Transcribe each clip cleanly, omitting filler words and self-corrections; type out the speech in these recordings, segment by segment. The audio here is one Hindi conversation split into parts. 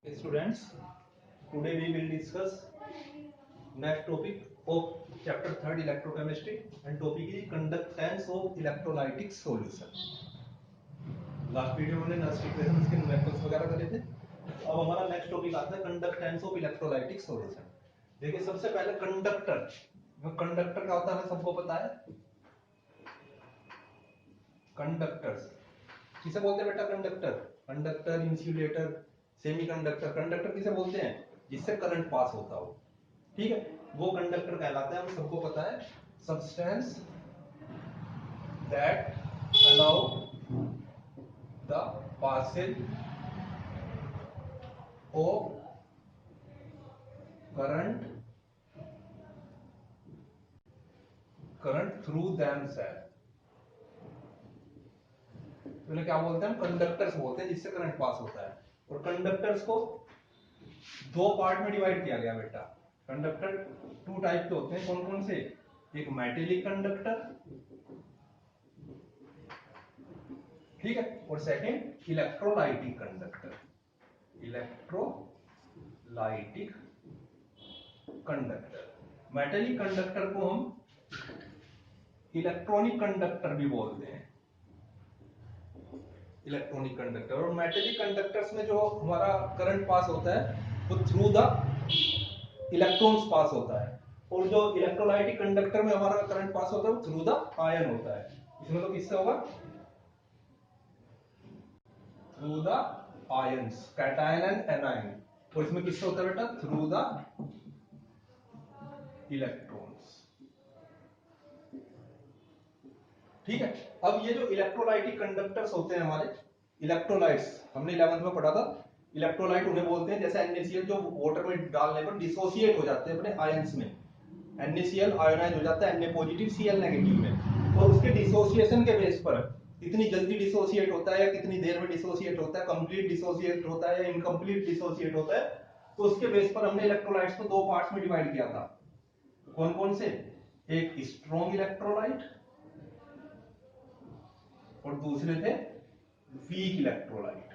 Students, today we will discuss next topic of chapter 3 electrochemistry and topic is conductance of electrolytic solution. Last video में नर्स इक्वेशंस के न्यूमेरिकल्स वगैरह करे थे। अब हमारा नेक्स्ट टॉपिक आता है कंडक्टेंस ऑफ इलेक्ट्रोलाइटिक सॉल्यूशन। देखिए सबसे पहले कंडक्टर, कंडक्टर क्या होता है हमें सबको पता है। कंडक्टर्स किसे बोलते हैं बेटा? Conductor, conductor, insulator, semiconductor. Conductor किसे बोलते हैं? जिससे करंट पास होता हो, ठीक है, वो कंडक्टर कहलाता है। हमें सबको पता है substance that allow the passage of current through themself. तो इन्हें क्या बोलते हैं? हम कंडक्टर्स बोलते हैं, जिससे करंट पास होता है। और कंडक्टर्स को दो पार्ट में डिवाइड किया गया बेटा। कंडक्टर टू टाइप के होते हैं, कौन कौन से? एक मेटेलिक कंडक्टर, ठीक है, और second electrolytic conductor. Electrolytic conductor, metallic conductor को हम इलेक्ट्रॉनिक कंडक्टर भी बोलते हैं, इलेक्ट्रॉनिक कंडक्टर। और मेटेलिक कंडक्टर्स में जो हमारा करंट पास होता है वो थ्रू द इलेक्ट्रॉन्स पास होता है, और जो इलेक्ट्रोलाइटिक कंडक्टर में हमारा करंट पास होता है वो थ्रू द आयन होता है। इसमें तो किससे होगा? Through the ions, cation and anion. और इसमें किससे होता है बेटा? थ्रू द इलेक्ट्रॉन्स, ठीक है। अब ये जो इलेक्ट्रोलाइटिक कंडक्टर्स होते हैं हमारे, इलेक्ट्रोलाइट्स, हमने 11th में पढ़ा था। इलेक्ट्रोलाइट उन्हें बोलते हैं जैसे NaCl जो वाटर में डालने पर डिसोसिएट हो जाते हैं अपने आयंस में। NaCl आयोनाइज हो जाता है Na पॉजिटिव Cl नेगेटिव में, और उसके डिसोसिएशन के बेस पर कितनी जल्दी डिसोसिएट होता है या कितनी देर में डिसोसिएट होता है, कंप्लीट डिसोसिएट होता है या इनकम्प्लीट डिसोसिएट होता है, तो उसके बेस पर हमने इलेक्ट्रोलाइट्स को दो पार्ट्स में डिवाइड किया था। कौन कौन से? एक स्ट्रॉन्ग इलेक्ट्रोलाइट और दूसरे थे weak electrolyte.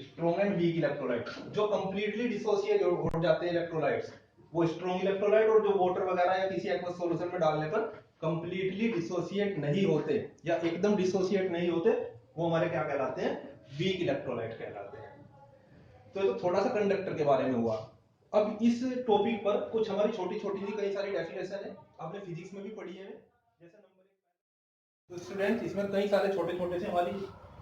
Strong and weak electrolyte, जो कंप्लीटली डिसोसिएट हो जाते हैं इलेक्ट्रोलाइट्स, वो स्ट्रॉन्ग इलेक्ट्रोलाइट, और जो वाटर वगैरह या किसी एक्वस सॉल्यूशन में डालने पर कंप्लीटली डिसोसिएट नहीं होते या एकदम डिसोसिएट नहीं होते, वो हमारे क्या कहलाते हैं? वीक इलेक्ट्रोलाइट कहलाते हैं। तो ये तो थोड़ा सा कंडक्टर के बारे में हुआ। अब इस टॉपिक पर कुछ हमारी छोटी छोटी सी कई सारी डेफिनेशन है, आपने फिजिक्स में भी पढ़ी है। जैसे नंबर, तो स्टूडेंट्स इसमें कई सारे छोटे छोटे से हमारी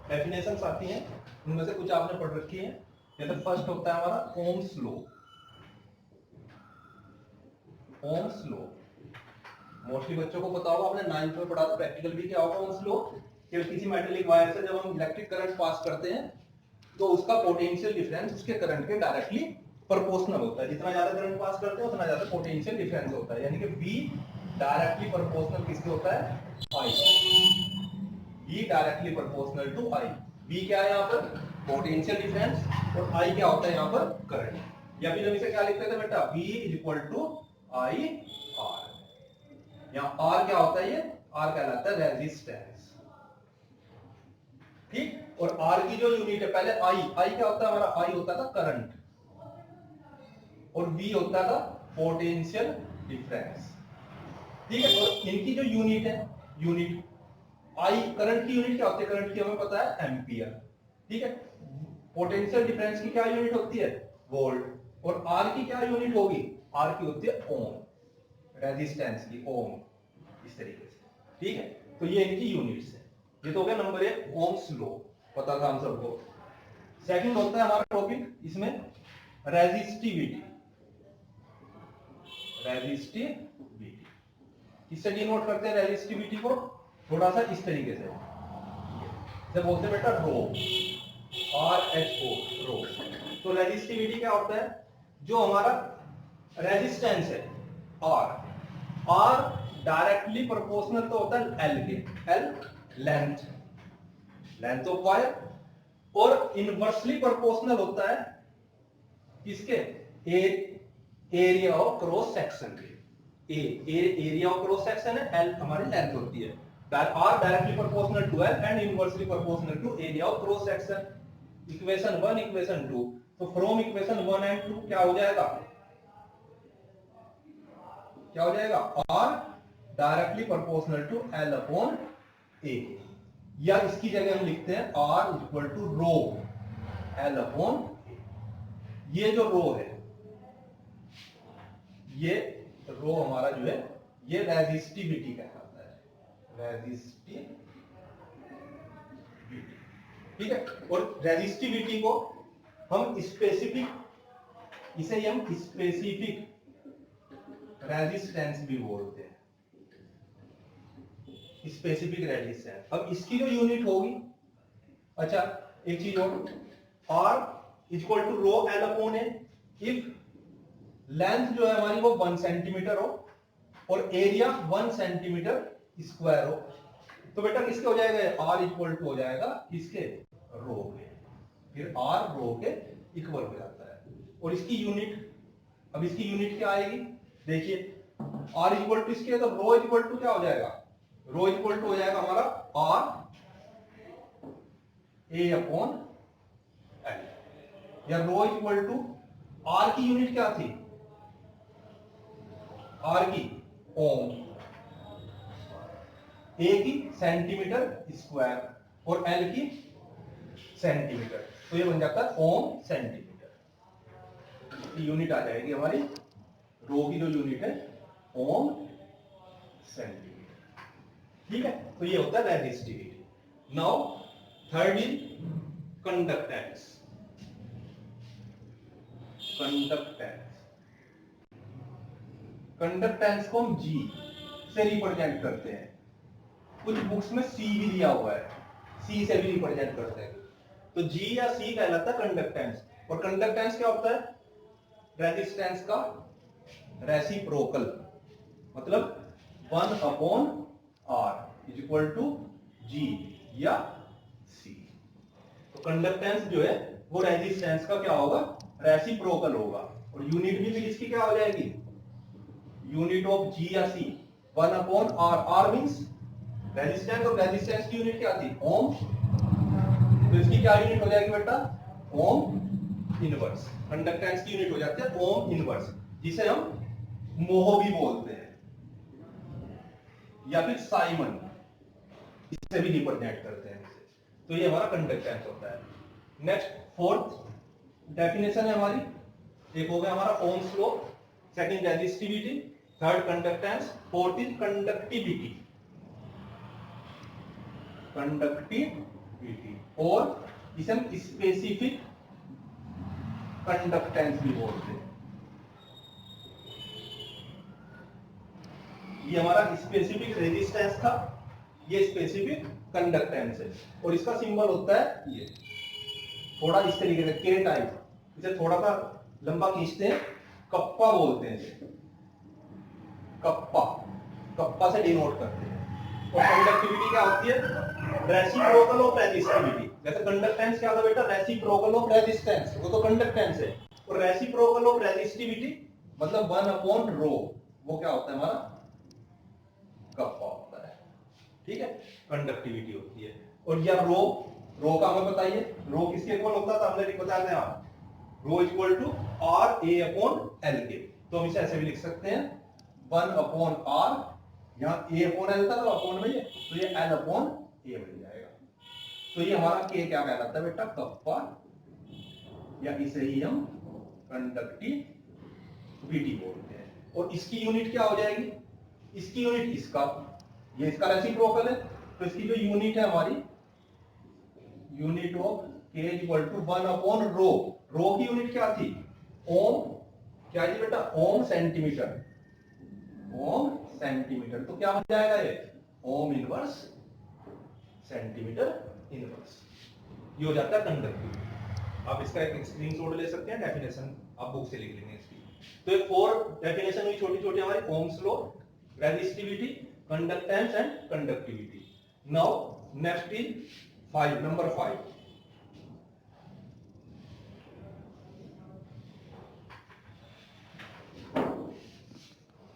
डेफिनेशंस आती हैं, उनमें से कुछ आपने पढ़ रखी है। जैसे फर्स्ट होता है हमारा Ohm's law. Ohm's law mostly बच्चों को पता होगा, आपने 9th में पढ़ा था, प्रैक्टिकल भी क्या होगा ओम्स लॉ, कि किसी मेटेलिक वायर से जब हम इलेक्ट्रिक करंट पास करते हैं तो उसका पोटेंशियल डिफरेंस उसके करंट के डायरेक्टली प्रोपोर्शनल होता है। जितना ज्यादा करंट पास करते हैं उतना ज्यादा पोटेंशियल डिफरेंस होता है, यानी कि V डायरेक्टली प्रोपोर्शनल किसके होता है? I। V directly proportional to I। V क्या है यहाँ पर? पोटेंशियल डिफरेंस, और I क्या होता है यहाँ पर? करंट। या फिर हम इसे क्या लिखते थे बेटा? V is equal to I R। यहाँ R क्या होता है? ये R कहलाता है रेजिस्टेंस, ठीक। और R की जो यूनिट है, पहले I क्या होता है हमारा? I होता था करंट, और V होता था पोटेंशियल डिफरेंस, ठीक है। और इनकी जो यूनिट है, यूनिट I करंट की यूनिट क्या होती है? करंट की हमें पता है एम्पियर, ठीक है। पोटेंशियल डिफरेंस की क्या यूनिट होती है? वोल्ट। और R की क्या यूनिट होगी? R की होती है ओम, रेजिस्टेंस की ओम, इस तरीके से, ठीक है। तो ये इनकी यूनिट्स है। ये तो हो गया नंबर 1 ओम्स लॉ, पता था हम सबको। सेकंड होता है हमारा टॉपिक इसमें रेजिस्टिविटी। रेजिस्टिविटी किससे डिनोट करते हैं रेजिस्टिविटी को? थोड़ा सा इस तरीके से, जब बोलते हैं बेटा रो, RHO, रो। तो रेजिस्टिविटी क्या होता है? जो हमारा रेजिस्टेंस है R डायरेक्टली प्रोपोर्शनल तो होता है L के, L लेंथ ऑफ वायर, और इनवर्सली प्रोपोर्शनल होता है किसके? एरिया ऑफ क्रॉस सेक्शन के। एरिया ऑफ क्रॉस सेक्शन है, L हमारी लेंथ होती है। R directly proportional to L and inversely proportional to area of cross section, equation 1 equation 2, तो फ्रॉम इक्वेशन 1 एंड 2 क्या हो जाएगा, क्या हो जाएगा, R directly proportional to l upon a, या इसकी जगह हम लिखते हैं R equal to rho L upon, ये जो रो है, ये रो हमारा जो है ये रेजिस्टिविटी कहलाता है, रेजिस्टिविटी, ठीक है। और रेजिस्टिविटी को हम स्पेसिफिक, इसे हम स्पेसिफिक रेजिस्टेंस भी बोलते हैं, स्पेसिफिक रेजिस्टेंस। अब इसकी जो यूनिट होगी, अच्छा एक चीज और, R equal to rho L upon A, if length जो है हमारी वो 1 सेंटीमीटर हो और एरिया 1 सेंटीमीटर स्क्वायर हो, तो बेटा किसके हो जाएगा, आर इक्वल टू हो जाएगा किसके, रो के, फिर आर रो के इक्वल हो जाता है। और इसकी यूनिट, अब इसकी यूनिट क्या आएगी, देखिए आर इक्वल टू इसके, तो रो इक्वल टू क्या हो जाएगा, रो इक्वल टू हो जाएगा हमारा आर ए अपॉन एल, या रो इक्वल टू, आर की यूनिट क्या थी, आर की ओम, ए की सेंटीमीटर स्क्वायर और एल की सेंटीमीटर, तो ये बन जाता है ओम सेंटीमीटर, यूनिट आ जाएगी हमारी, रो की जो यूनिट है ओम सेंटीमीटर, ठीक है। तो ये होता है resistivity. Now third is conductance, conductance, conductance को हम जी से रिप्रेजेंट करते हैं, कुछ बुक्स में सी भी दिया हुआ है, सी से भी रिप्रेजेंट करते हैं, तो जी या सी कहलाता है कंडक्टेंस। और कंडक्टेंस क्या होता है, रेजिस्टेंस का रेसिप्रोकल, मतलब 1 upon R is equal to G या सी। तो कंडक्टेंस जो है वो रेजिस्टेंस का क्या होगा, रेसिप्रोकल होगा, और यूनिट भी फिर इसकी क्या हो जाएगी, यूनिट ऑफ जी या C 1 upon R, R means resistance, और रेजिस्टेंस की यूनिट क्या थी, ओम, तो इसकी क्या यूनिट हो जाएगी बेटा, ओम इनवर्स, कंडक्टेंस की यूनिट हो जाती है ओम इनवर्स, जिसे हम मोह भी बोलते हैं, या फिर साइमन, इससे भी रिप्रेजेंट करते हैं इसे। तो ये हमारा कंडक्टेंस होता है। नेक्स्ट फोर्थ डेफिनेशन है हमारी, एक हो गया हमारा Ohm's law, second resistivity, third conductance, fourth is conductivity, conductivity, और इसे हम स्पेसिफिक कंडक्टेंस भी बोलते हैं। ये हमारा स्पेसिफिक रेजिस्टेंस था, ये स्पेसिफिक कंडक्टेंस है, और इसका सिंबल होता है ये थोड़ा इस तरीके से के टाइप, इसे थोड़ा सा लंबा खींचते हैं, कप्पा बोलते हैं इसे, कप्पा, कप्पा से डिनोट करते हैं। और कंडक्टिविटी क्या होती है, रेसिप्रोकल ऑफ रेजिस्टिविटी, जैसे कंडक्टेंस क्या था बेटा, रेसिप्रोकल ऑफ रेजिस्टेंस, वो तो कंडक्टेंस है, और रेसिप्रोकल ऑफ रेजिस्टिविटी मतलब 1 अपॉन रो, वो क्या होता है हमारा, कप्पा होता है, ठीक है, कंडक्टिविटी होती है। और या रो, रो का हमें बताइए, रो किसके इक्वल होता था, हमने बताया था, rho equal to R A upon L के, तो हम इसे ऐसे भी लिख सकते हैं 1 अपॉन आर, यहाँ ए अपॉन एल था तो अपॉन में, तो ये एल अपॉन ए बन जाएगा। तो ये हमारा के क्या कहलाता है बेटा, कप्पा, या इसे ही हम कंडक्टिविटी बोलते हैं। और इसकी यूनिट क्या हो जाएगी, इसकी यूनिट इसका, ये इसका रेसिप्रोकल है, तो इसकी जो यूनिट है हमारी, यूनिट ऑफ के इक्वल टू 1 अपॉन रो, रो की यूनिट क्या थी, ओम, क्या जी बेटा, ओम सेंटीमीटर, ओम सेंटीमीटर, तो क्या बन जाएगा ये, ओम इनवर्स सेंटीमीटर इनवर्स, ये हो जाता है कंडक्टिविटी। आप इसका एक स्क्रीनशॉट ले सकते हैं, डेफिनेशन आप बुक से लिख लेंगे इसकी। तो ये 4 डेफिनेशन हुई छोटी छोटी हमारी, Ohm's law, resistivity, conductance and conductivity. Now next is 5, number 5,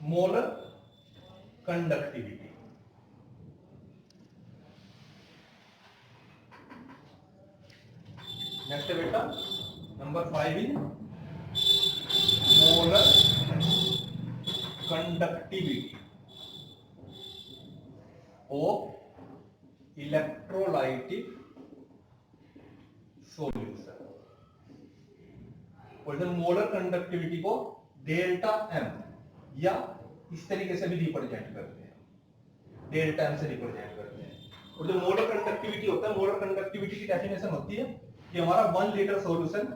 molar conductivity. Next बेटा? Number 5 is molar conductivity of electrolytic solution. और इधर मोलर कंडक्टिविटी को डेल्टा एम या इस तरीके से भी रिप्रेजेंट करते हैं, डेल्टा एम से रिप्रेजेंट करते हैं। और जो मोलर कंडक्टिविटी होता है, मोलर कंडक्टिविटी की डेफिनेशन होती है कि हमारा 1 लीटर सॉल्यूशन,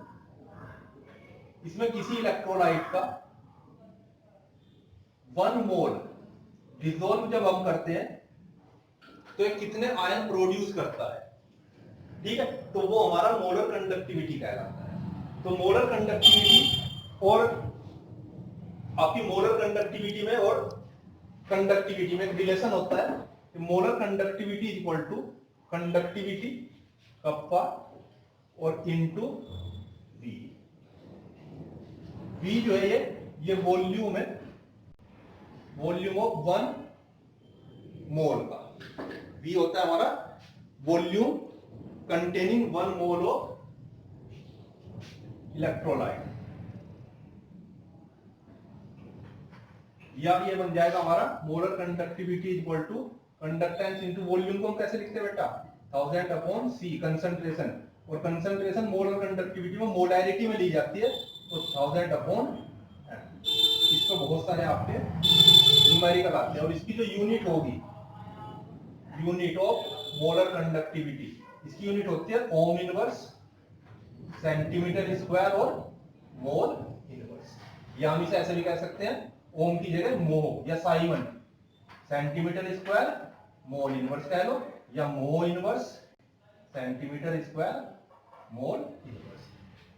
इसमें किसी इलेक्ट्रोलाइट का 1 मोल डिसॉल्व जब हम करते हैं तो ये कितने आयन प्रोड्यूस करता है, ठीक है? तो वो हमारा मोलर कंडक्टिविटी कहलाता है। तो मोलर कंडक्टिविटी और आपकी मोलर कंडक्टिविटी में और कंडक्टिविटी में रिलेशन होता है। Molar conductivity is equal to conductivity kappa और इनटू वी। वी जो है ये वॉल्यूम है, वॉल्यूम ऑफ 1 मोल का। वी होता है हमारा volume containing 1 mole of electrolyte, या ये बन जाएगा हमारा molar conductivity is equal to conductance into volume को हम कैसे लिखते हैं बेटा? 1000 अपॉन सी कंसंट्रेशन, और कंसंट्रेशन मोलर कंडक्टिविटी में मोलैरिटी में ली जाती है, तो 1000 अपॉन एम। इसको बहुत सारे आपके न्यूमेरिकल आते हैं। और इसकी जो यूनिट होगी, यूनिट ऑफ मोलर कंडक्टिविटी, इसकी यूनिट होती है ओम इनवर्स सेंटीमीटर स्क्वायर और मोल इनवर्स, या हम इसे ऐसे भी कह सकते हैं ओम की जगह मोह या Simon, centimetre square mole inverse कह लो, या मोह inverse centimetre square mole inverse.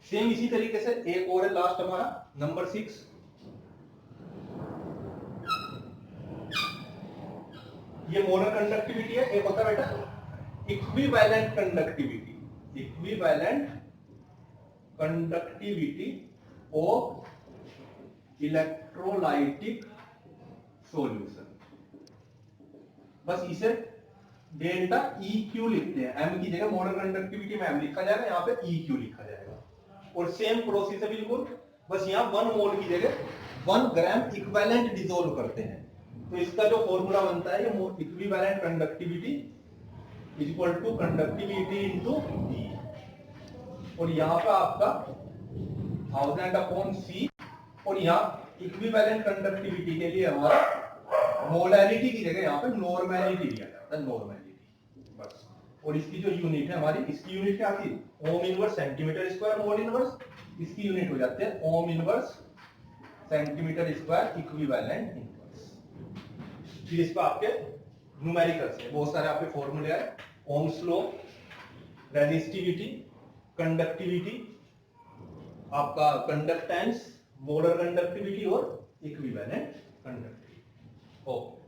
Same इसी तरीके से एक और है लास्ट हमारा नंबर 6। ये मोलर कंडक्टिविटी है। एक होता है बेटा equivalent conductivity, equivalent conductivity of electrolytic solution. बस इसे डेल्टा ई क्यू लिखते हैं, एम की जगह मोलर कंडक्टिविटी में एम लिखा जाएगा, यहाँ पे ई क्यू लिखा जाएगा। और सेम प्रोसेस है बिल्कुल, बस यहाँ 1 मोल की जगह 1 ग्राम इक्विवेलेंट डिसॉल्व करते हैं। तो इसका जो फॉर्मूला बनता है, ये equivalent conductivity is equal to conductivity into E, और यहाँ पे आपका 1000 अपॉन सी, और यहाँ इक्विवेलेंट कंडक्टिविटी के लिए हमारा मोलैरिटी की जगह यहाँ पे नॉर्मैलिटी दिया जाता है, नॉर्मैलिटी बस। और इसकी जो यूनिट है हमारी, इसकी यूनिट क्या थी? Ohm inverse centimetre square mole inverse, इसकी यूनिट हो जाती है ohm inverse centimetre square equivalent inverse. फिर इस पर आपके न्यूमेरिकल्स है, बहुत सारे आपके फॉर्मूले हैं, ओम्स लॉ, रेजिस्टिविटी, कंडक्टिविटी, आपका कंडक्टेंस, मोलर कंडक्टिविटी और इक्विवेलेंट कंडक्टिविटी। ओके।